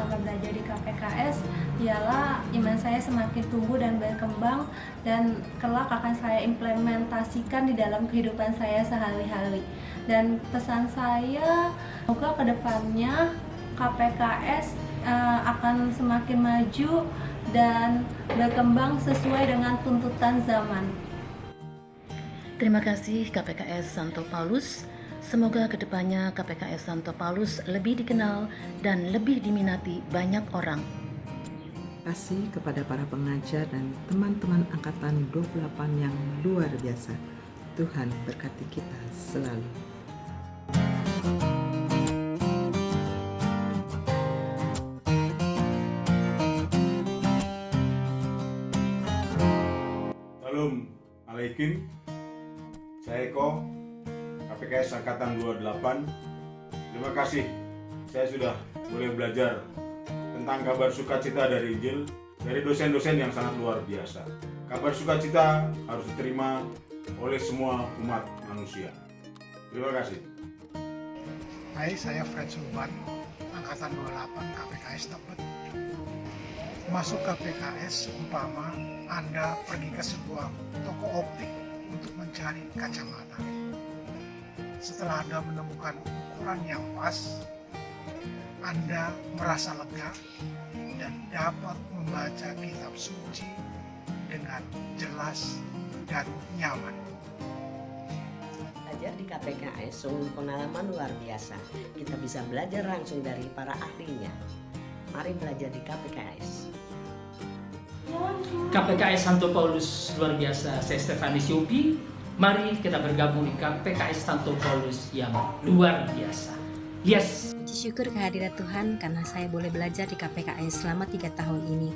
selama belajar di KPKS ialah iman saya semakin tumbuh dan berkembang, dan kelak akan saya implementasikan di dalam kehidupan saya sehari-hari. Dan pesan saya, semoga kedepannya KPKS akan semakin maju dan berkembang sesuai dengan tuntutan zaman. Terima kasih KPKS Santo Paulus. Semoga kedepannya KPKS Santo Paulus lebih dikenal dan lebih diminati banyak orang. Kasih kepada para pengajar dan teman-teman angkatan 28 yang luar biasa. Tuhan berkati kita selalu. Shalom Alaikum. Saya Eko, KPKS Angkatan 28. Terima kasih, saya sudah mulai belajar tentang kabar sukacita dari Injil dari dosen-dosen yang sangat luar biasa. Kabar sukacita harus diterima oleh semua umat manusia. Terima kasih. Hai, saya Fred Sulban, Angkatan 28 KPKS Tebet. Masuk KPKS umpama Anda pergi ke sebuah toko optik untuk mencari kacamata. Setelah Anda menemukan ukuran yang pas, Anda merasa lega dan dapat membaca kitab suci dengan jelas dan nyaman. Belajar di KPKS sungguh pengalaman luar biasa. Kita bisa belajar langsung dari para ahlinya. Mari belajar di KPKS. KPKS Santo Paulus luar biasa. Saya Stefanus Yopi. Mari kita bergabung di KPKS Santo Paulus yang luar biasa. Yes. Syukur kehadiran Tuhan karena saya boleh belajar di KPKS selama 3 tahun ini.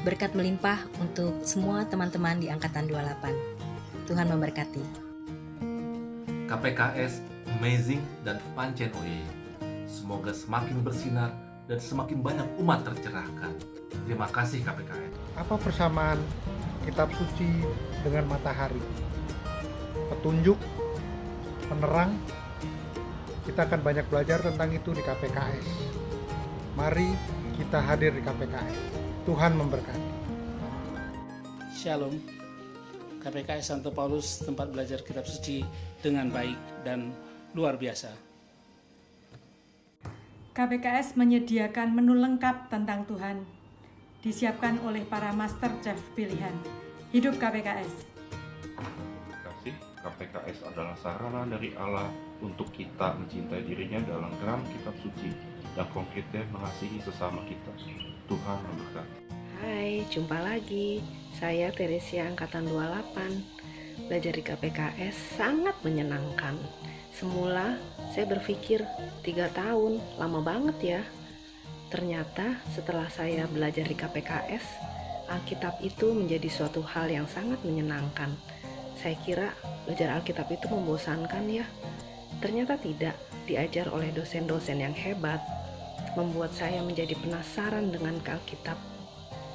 Berkat melimpah untuk semua teman-teman di Angkatan 28. Tuhan memberkati. KPKS amazing dan pancen oye. Semoga semakin bersinar dan semakin banyak umat tercerahkan. Terima kasih KPKS. Apa persamaan kitab suci dengan matahari? Petunjuk, penerang. Kita akan banyak belajar tentang itu di KPKS. Mari kita hadir di KPKS. Tuhan memberkati. Shalom. KPKS Santo Paulus tempat belajar kitab suci dengan baik dan luar biasa. KPKS menyediakan menu lengkap tentang Tuhan, disiapkan oleh para master chef pilihan. Hidup KPKS. KPKS adalah sarana dari Allah untuk kita mencintai dirinya dalam geram kitab suci dan konkretnya mengasihi sesama kita. Tuhan memberkati. Hai, jumpa lagi. Saya Teresia Angkatan 28. Belajar di KPKS sangat menyenangkan. Semula saya berpikir 3 tahun, lama banget ya. Ternyata setelah saya belajar di KPKS, Alkitab itu menjadi suatu hal yang sangat menyenangkan. Saya kira belajar Alkitab itu membosankan ya. Ternyata tidak, diajar oleh dosen-dosen yang hebat, membuat saya menjadi penasaran dengan Alkitab.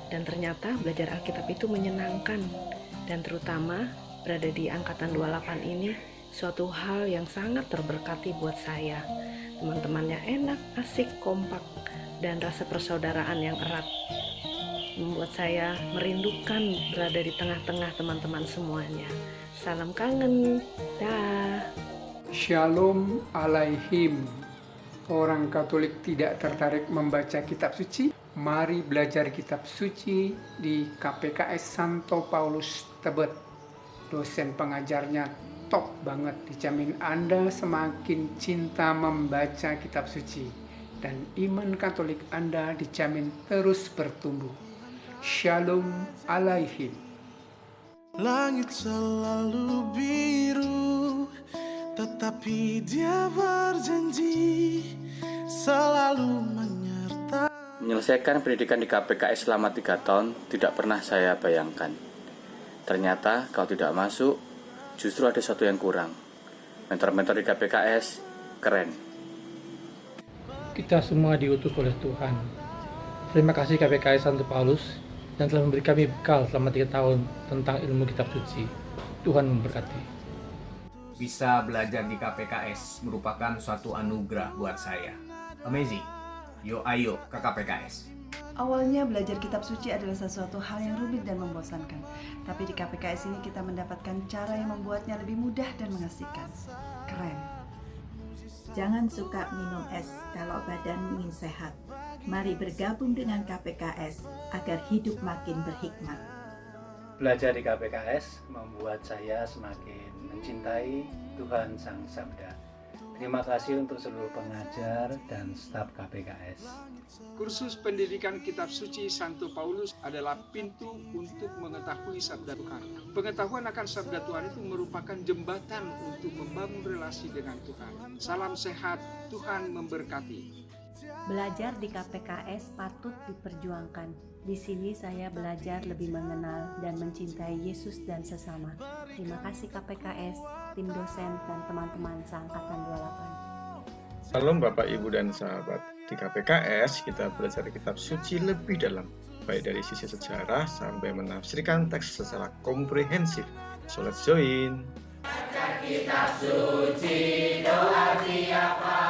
Dan ternyata belajar Alkitab itu menyenangkan. Dan terutama berada di Angkatan 28 ini suatu hal yang sangat terberkati buat saya. Teman-temannya enak, asik, kompak, dan rasa persaudaraan yang erat. Membuat saya merindukan berada di tengah-tengah teman-teman semuanya. Salam kangen. Dah. Shalom Alaihim. Orang Katolik tidak tertarik membaca kitab suci? Mari belajar kitab suci di KPKS Santo Paulus Tebet. Dosen pengajarnya top banget. Dijamin Anda semakin cinta membaca kitab suci. Dan iman Katolik Anda dijamin terus bertumbuh. Shalom Alaihim. Langit selalu biru, tetapi Dia berjanji selalu menyertai. Menyelesaikan pendidikan di KPKS selama 3 tahun tidak pernah saya bayangkan. Ternyata kalau tidak masuk, justru ada sesuatu yang kurang. Mentor-mentor di KPKS keren. Kita semua diutus oleh Tuhan. Terima kasih KPKS Santo Paulus yang telah memberi kami bekal selama 3 tahun tentang ilmu kitab suci. Tuhan memberkati. Bisa belajar di KPKS merupakan suatu anugerah buat saya. Amazing. Yuk ayo ke KPKS. Awalnya belajar kitab suci adalah sesuatu hal yang rumit dan membosankan. Tapi di KPKS ini kita mendapatkan cara yang membuatnya lebih mudah dan mengasihkan. Keren. Jangan suka minum es kalau badan ingin sehat. Mari bergabung dengan KPKS agar hidup makin berhikmat. Belajar di KPKS membuat saya semakin mencintai Tuhan Sang Sabda. Terima kasih untuk seluruh pengajar dan staf KPKS. Kursus pendidikan kitab suci Santo Paulus adalah pintu untuk mengetahui sabda Tuhan. Pengetahuan akan sabda Tuhan itu merupakan jembatan untuk membangun relasi dengan Tuhan. Salam sehat, Tuhan memberkati. Belajar di KPKS patut diperjuangkan. Di sini saya belajar lebih mengenal dan mencintai Yesus dan sesama. Terima kasih KPKS, tim dosen dan teman-teman seangkatan 28. Salam Bapak, Ibu, dan sahabat. Di KPKS kita belajar kitab suci lebih dalam, baik dari sisi sejarah sampai menafsirkan teks secara komprehensif. So let's join. Kitab suci, doa tiap hari.